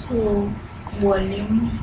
So volume,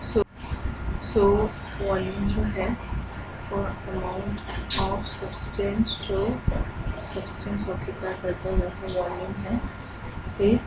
so so volume जो है वो अमाउंट ऑफ सब्सटेंस जो सब्सटेंस ऑक्यूपाई करता है वह वॉल्यूम है। फिर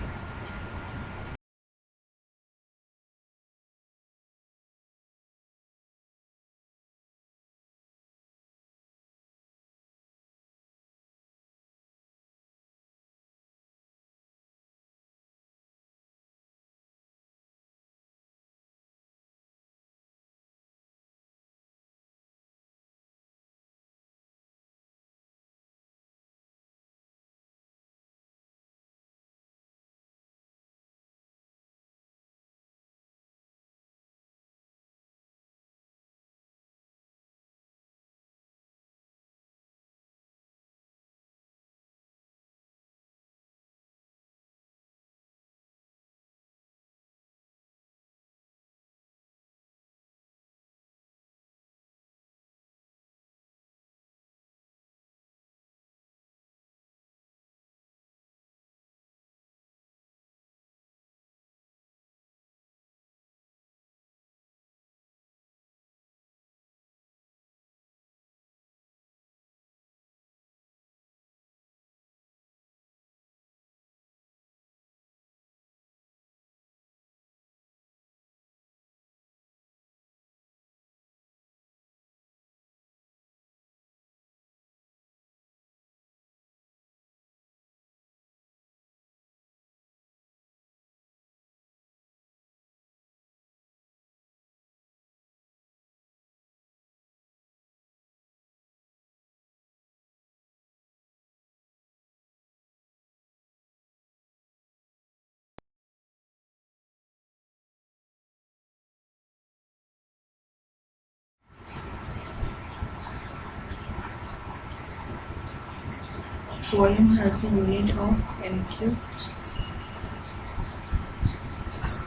volume has a unit of MQ,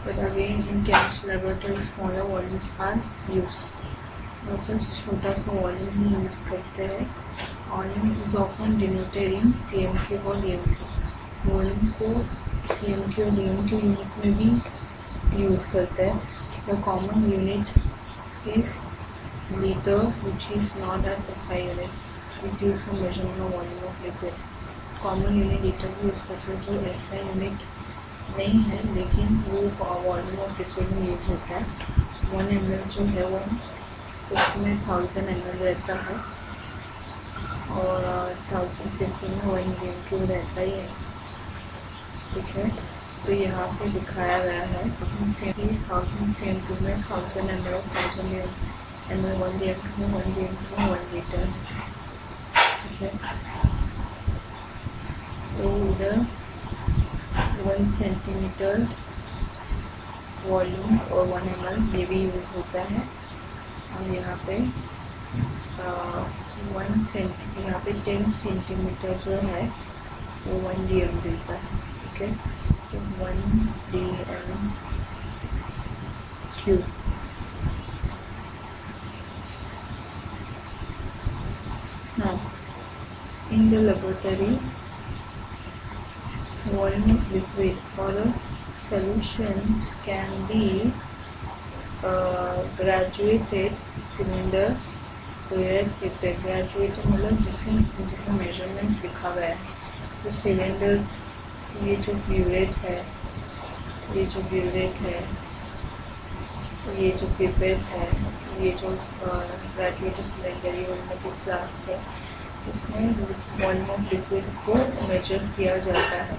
but again in chemistry laboratory smaller volumes are used. वापस छोटा सा वॉल्यूम ही यूज़ करते हैं। Volume is often denoted in CMQ और DMQ। वॉल्यूम को CMQ और DMQ यूनिट में भी यूज़ करते हैं। The common unit is litre which is not as SI unit is use for measurement of volume of liquid. Common unit litre भी use करते हैं जो SI यूनिट नहीं है लेकिन वो वॉल्यूम ऑफ लिक्विड में यूज़ होता है। 1 ml जो है वो उसमें 1000 ml रहता है और 1000 cc में 1 DMQ रहता ही है। ठीक है, तो यहाँ पे दिखाया गया है 1000 cm में 1000 ml और 1000 ml 1 DMQ में 1 DMQ में 1 लीटर। ठीक है, तो इधर 1 सेंटीमीटर वॉल्यूम और 1 ml ये भी यूज़ होता है। और यहाँ पे 10 सेंटीमीटर जो है वो 1 DM देता है। ठीक है, तो 1 DMQ। Now in the laboratory volume of liquid or solutions can be graduated cylinder prepare. Graduated मतलब जिसमें मेजरमेंट्स लिखा गया है। तो सिलेंडर्स, ये जो ब्यूरेट है, ये जो पिपेट है, ये जो ग्रेजुएटेड सिलेंडर, ये उनमें फ्लास्क है, इसमें वॉल्यूम ऑफ लिक्विड को मेजर किया जाता है।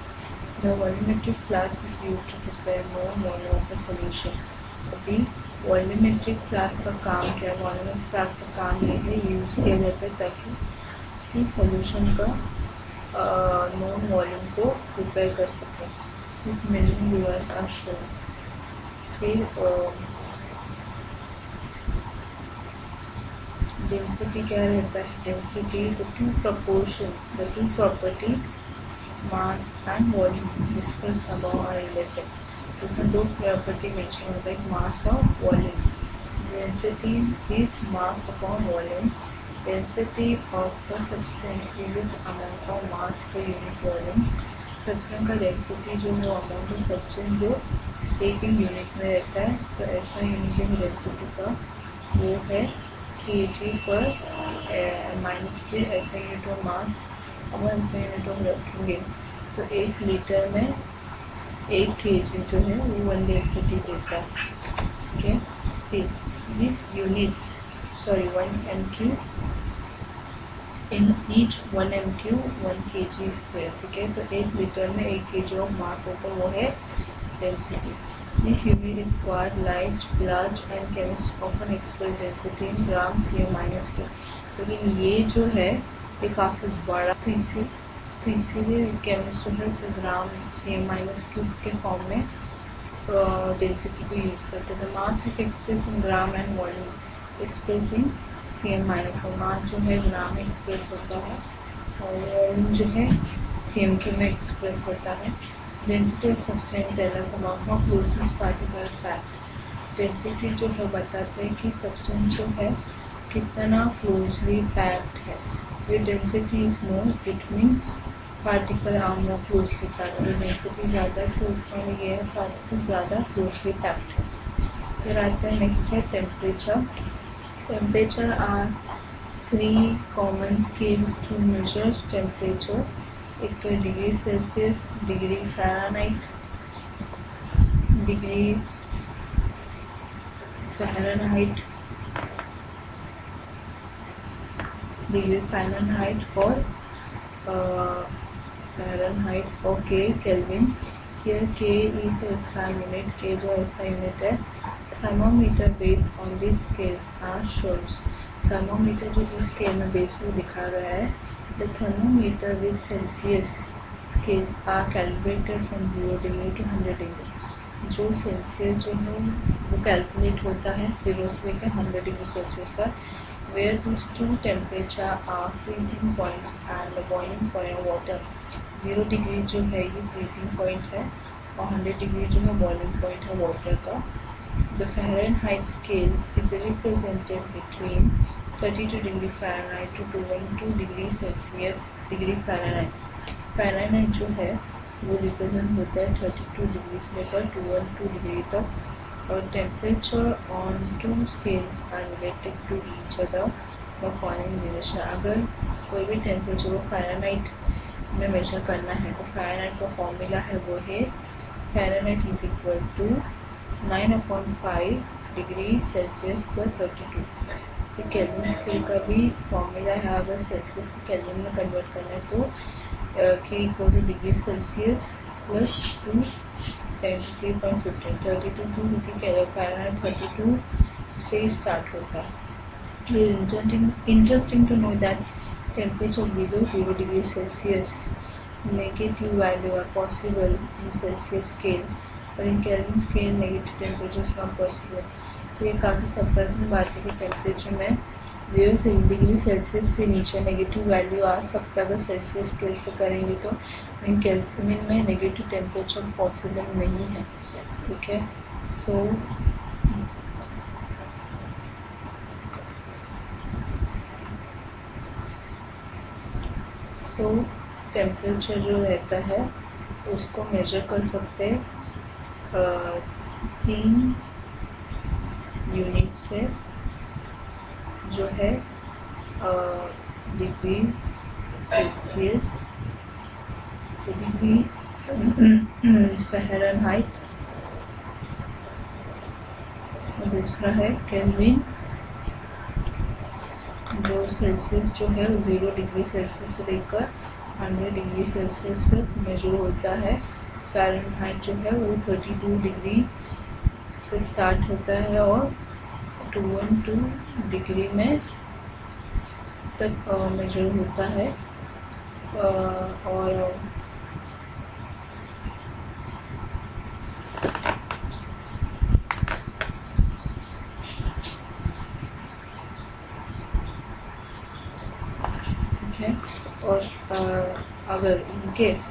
The volumetric flask is used to prepare more volume of a solution. अभी वॉल्यूमेट्रिक फ्लास्क का काम क्या है? वॉल्यूमेट्रिक फ्लास्क का काम ये है, यूज़ किया जाता है ताकि सॉल्यूशन का नॉन वॉल्यूम को प्रिपेयर कर सकें. This measuring device are shown. फिर डेंसिटी क्या रहता है? Density the two properties mass and volume discuss about are related. इसमें दो प्रॉपर्टी मेंशन होता है, मास और volume. Density is mass upon volume. Density of the substance is amount of mass per unit volume. Substance का density जो है amount of substance जो एक यूनिट में रहता है. तो ऐसा यूनिट है डेंसिटी का वो है kg पर -के ऐसा यूनिट ऑफ मास. अब ऐसा यूनिट ऑफ रखेंगे तो 1 लीटर में 1 kg जो है वो 1 डेंसिटी देता है. ओके, फिर this units 1 mq in each 1 mq 1 kg square. ठीक है, तो 1 लीटर में 1 kg ऑफ मास है तो वो है density. This unit is quite large and chemists often express density in grams cm-3. लेकिन ये जो है ये काफ़ी बड़ा, तो इसीलिए केमिस्ट जो है इसे ग्राम cm-3 के फॉर्म में डेंसिटी को यूज़ करते हैं. Mass is express in gram and volume express in cm-. और मास जो है ग्राम में एक्सप्रेस होता है और वॉल्यूम जो है cm के में एक्सप्रेस होता है. Density of substance tells about how closest particle packed. Density जो है बताते हैं कि सब्सटेंस जो है कितना क्लोजली पैक्ड है. ये density is more it means particle are more closely packed. Density ज़्यादा है तो उसका ये है पार्टिकल ज़्यादा क्लोजली पैक्ड है. फिर आता है नेक्स्ट है temperature. Temperature are 3 common scales to measure temperature. एक तो डिग्री सेल्सियस, डिग्री फ़ारेनहाइट, और फ़ारेनहाइट और K kelvin. Here K is SI unit. के जो SI यूनिट है. Thermometer based on this scales are shown. Thermometer जो इस स्केल में बेस को दिखा रहा है. The thermometer with Celsius scales are calibrated from 0 degree to 100 degree. जो सेल्सियस जो है वो कैलकुलेट होता है 0 से लेकर 100 डिग्री सेल्सियस तक. Where these two temperature are freezing points and the boiling point of water. 0 degree जो है ये फ्रीजिंग पॉइंट है और 100 डिग्री जो है बॉइलिंग पॉइंट है वाटर का. The Fahrenheit scales is represented between 32 degree Fahrenheit to 212 degree Celsius degree Fahrenheit. Fahrenheit जो है वो रिप्रेजेंट होता है 32 डिग्री से लेकर 212 डिग्री तक. और temperature on 2 scales are related to each other the following measure. अगर कोई भी टेम्परेचर को फ़ारेनहाइट में मेजर करना है तो फ़ारेनहाइट का फॉर्मूला है वो है Fahrenheit is equal to 9/5 degree Celsius plus 32. तो केल्विन स्केल का भी फॉर्मूला है. अगर सेल्सियस को केल्विन में कन्वर्ट करना है तो के equal two degree Celsius plus 273.15. 32 क्योंकि फ़ारेनहाइट 32 से स्टार्ट होता है. It is interesting to know that temperature below 0 degree Celsius negative value are possible in Celsius scale, but in Kelvin scale negative temperatures not possible. तो ये काफ़ी surprising बात है कि टेम्परेचर में 0 डिग्री सेल्सियस से नीचे नेगेटिव वैल्यू आ सकता है. अगर सेल्सियस स्केल से करेंगे तो इन केल्विन में नेगेटिव टेम्परेचर पॉसिबल नहीं है. ठीक है, सो टेम्परेचर जो रहता है उसको मेजर कर सकते हैं 3 यूनिट से, जो है डिग्री सेल्सियस, डिग्री फ़ारेनहाइट, दूसरा है केल्विन जो सेल्सियस जो है 0 डिग्री सेल्सियस से लेकर 100 डिग्री सेल्सियस से मेजर होता है. फ़ारेनहाइट जो है वो 32 डिग्री से स्टार्ट होता है और 212 डिग्री में तक मेजर होता है। और और अगर इनकेस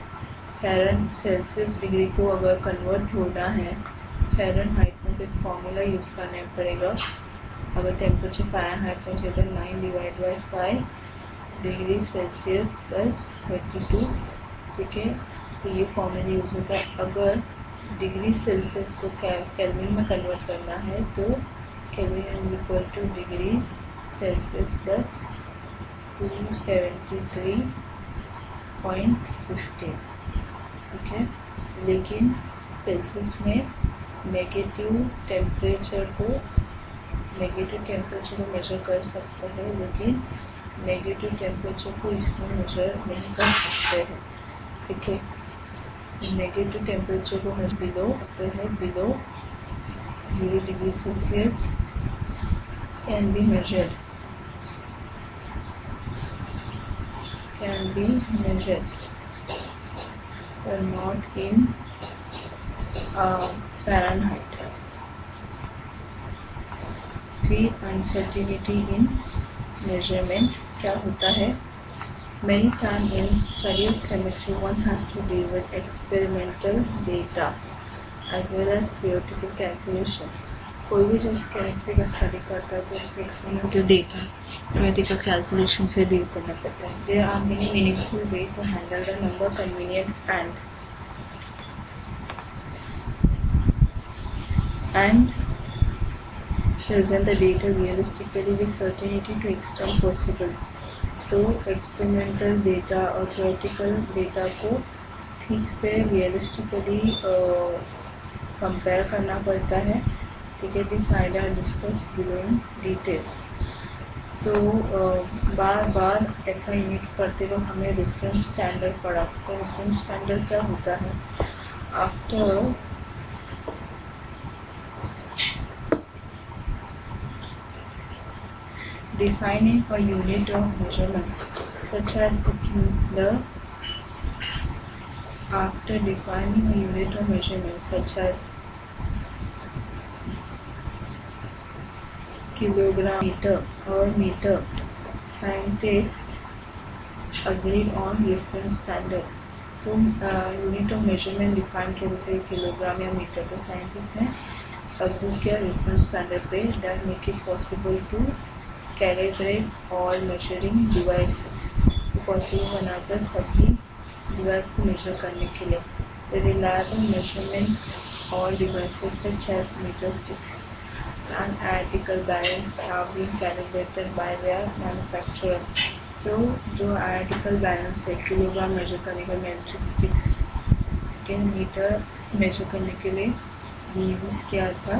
सेल्सियस डिग्री को अगर कन्वर्ट होना है फ़ारेनहाइट में, तो फॉर्मूला यूज़ करना पड़ेगा। अगर टेम्परेचर फ़ारेनहाइट में चाहिए तो 9/5 डिग्री सेल्सियस प्लस 32, ठीक है। तो ये फॉर्मूला यूज़ होता है। अगर डिग्री सेल्सियस को केल्विन में कन्वर्ट करना है तो kelvin equal two degree Celsius plus 273.15, ठीक है। लेकिन सेल्सियस में नेगेटिव टेम्परेचर को मेजर कर सकते हैं, लेकिन नेगेटिव टेम्परेचर को इसमें मेजर नहीं कर सकते हैं, ठीक है। नेगेटिव टेम्परेचर को हम below 0 degree Celsius can be measured but not in Fahrenheit. फिर uncertainty in measurement क्या होता है? Many times in study of chemistry one has to deal with experimental data as well as theoretical calculation. कोई भी जब chemistry का study करता है तो उसके एक्सपेरिमेंटल डेटा थ्योरेटिकल कैलकुलेशन से डील करना पड़ता है। There are many meaningful way to handle the number convenient and present the data realistically with certainty to extent possible. तो एक्सपेरिमेंटल डेटा और थ्योरेटिकल डेटा को ठीक से रियलिस्टिकली कंपेयर करना पड़ता है, ठीक है। This idea discuss below in details. तो बार बार ऐसा यूनिट करते हुए हमें रेफरेंस स्टैंडर्ड पढ़ा। तो रेफरेंस स्टैंडर्ड क्या होता है? After defining a unit of measurement such as after defining a unit of measurement such as kilogram, meter or meter, scientists agreed on reference standard. तो यूनिट ऑफ मेजरमेंट डिफाइन किया जैसे kilogram या metre, तो scientist ने agree किया reference standard पे that make it possible to calibrate और measuring devices को पॉसिबल बनाकर सभी डिवाइस को मेजर करने के लिए। रिलायबल मेजरमेंट्स और devices such as metre sticks and article balance have been calibrated by their manufacturer. तो जो आर्टिकल बैलेंस है किलोग्राम मेजर करने के मेट्रिक स्टिक्स के मीटर मेजर करने के लिए यूज़ किया था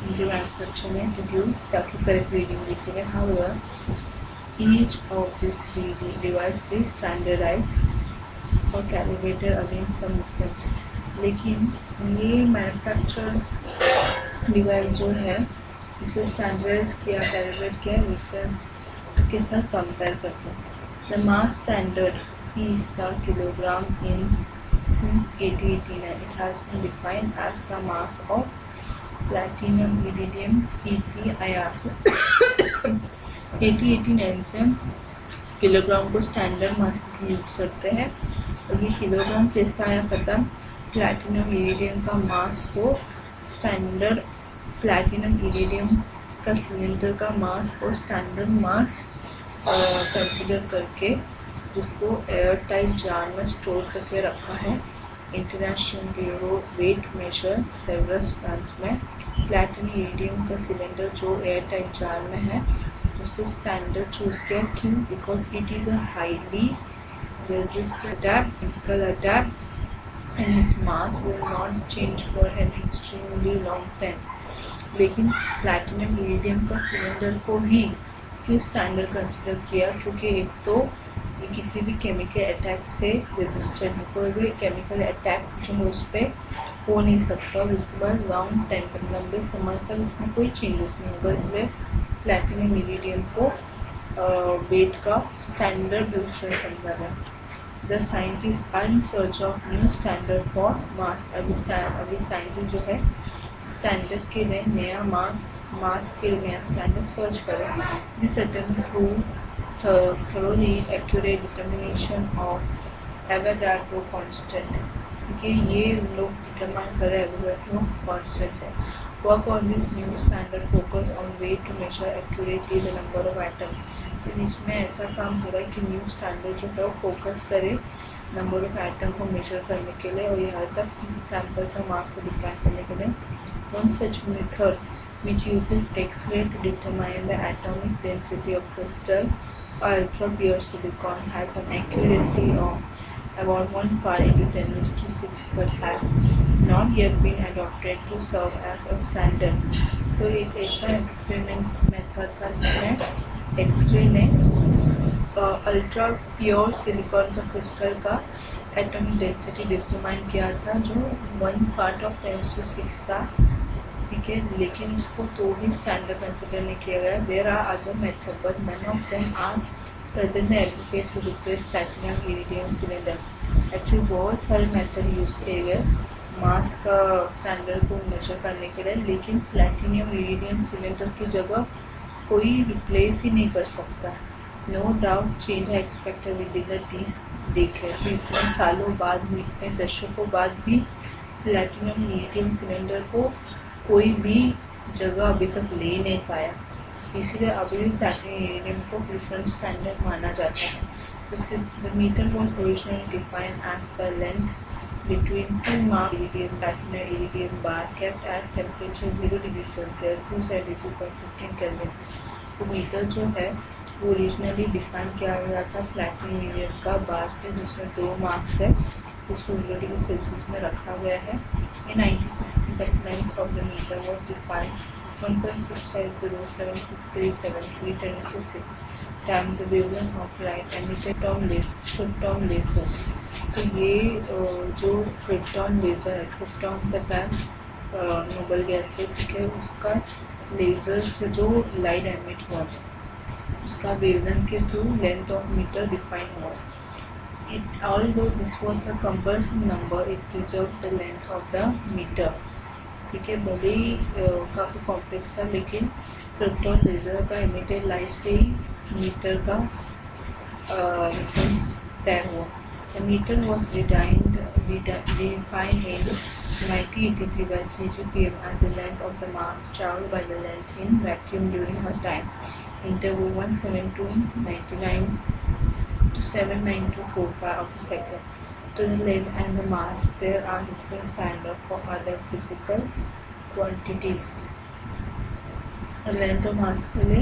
जो मैन्युफैक्चर में प्रोड्यूस ताकि करेक्ट रीडिंग दे सके। However each of this reading device is standardized और कैलिब्रेटेड अगेंस्ट सम डिफरेंस। लेकिन ये मैन्युफैक्चर डिवाइस जो है इसे स्टैंडर्डाइज किया, कैलिब्रेट किया रेफरेंस के साथ कंपेयर करते हैं। The mass standard is the kilogram in since 1889 it has been defined as the mass of platinum iridium PTIR 1889 से किलोग्राम को स्टैंडर्ड मास के यूज़ करते हैं। और ये किलोग्राम कैसा आया पता? प्लैटिनम इरिडियम का मास को स्टैंडर्ड प्लैटिनम इरिडियम का सिलेंडर का मास को स्टैंडर्ड मास कंसिडर करके जिसको एयर टाइट जार में स्टोर करके रखा है। International bureau weight measure Sevres France में प्लैटिनम इरिडियम का सिलेंडर जो एयर टाइट जार में है उसे स्टैंडर्ड चूज किया। क्यों? Because it is a highly resistant attack and its mass will not change for an extremely long time. लेकिन platinum iridium का सिलेंडर को ही क्यों स्टैंडर्ड कंसिडर किया? क्योंकि एक तो ये किसी भी केमिकल अटैक से रेजिस्टेंट है, कोई भी केमिकल अटैक जो है उस पर हो नहीं सकता। और उसके बाद लॉन्ग टाइम तक, लंबे समय तक इसमें कोई चेंजेस नहीं होगा, इसलिए प्लैटिनम इरिडियम को वेट का स्टैंडर्ड रेफरेंस समझा है। The scientist are in search of new standard for mass. अभी साइंटिस्ट जो है स्टैंडर्ड के लिए नया मास के लिए नया स्टैंडर्ड सर्च करें। This attempt through thoroughly accurate determination of Avogadro constant। देखिए ये लोग डिटरमाइन कर रहे हैं Avogadro constant है। Work on this new standard focus on way to measure accurately the number of atoms। तो इसमें ऐसा काम हो रहा है कि न्यू स्टैंडर्ड जो है वो फोकस करे नंबर ऑफ एटम को मेजर करने के लिए और यहाँ तक सैंपल का मास को डिफाइन करने के लिए। One such method which uses X-ray to determine the atomic density of crystal ultra pure silicon has an accuracy of about 1 part into 10⁶, but has not yet been adopted to serve as a standard। तो एक ऐसा experiment method था जिसमें x ray ने ultra pure silicon का crystal का atomic density determine किया था जो 1 part of 10⁶ था, ठीक है, लेकिन उसको तो भी स्टैंडर्ड कंसिडर नहीं किया गया। There are other method but none of them are present में advocate to replace platinum iridium cylinder. Actually बहुत सारे मेथड यूज किए गए मास का स्टैंडर्ड को मेजर करने के लिए, लेकिन प्लैटिनम इरिडियम सिलेंडर की जगह कोई रिप्लेस ही नहीं कर सकता। नो डाउट चेंज है एक्सपेक्टेड विद इन टीस देखे इतने सालों बाद भी, इतने दशकों बाद भी प्लैटिनम इरिडियम सिलेंडर को कोई भी जगह अभी तक ले नहीं पाया, इसलिए अभी भी प्लैटिनम इरिडियम को प्रेफरेंस स्टैंडर्ड माना जाता है। This is the metre was originally defined as the length between two marked iridium platinum iridium bar kept at temperature 0°C 272.15 Kelvin। तो मीटर जो है वो ओरिजिनली डिफाइन किया गया था प्लैटिनम इरिडियम का बार से, जिसमें 2 मार्क्स है, उसको 0°C में रखा गया है। In 1960 the length of the meter was defined 1.65076373 10⁶. The wavelength of light emitted photon lasers। तो ये जो प्रोटॉन लेज़र है, प्रोटॉन पता है नोबल गैस है, ठीक है, उसका लेज़र से जो लाइट एमिट हुआ उसका वेवलेंथ के through length of metre define हुआ। It, although this was a cumbersome number, it preserved the length of the meter। ठीक है, भले ही काफ़ी कॉम्प्लेक्स था, लेकिन प्रोटॉन लेज़र का इमिटेड लाइट से ही मीटर का रेफरेंस तय हुआ। The meter was redefined in 1983 by CGPM as the length of the mass traveled by the length in vacuum during her time interval 172.99 to 792.45 of a second to the length and the mass. There are different standards for other physical quantities। Length और मास के लिए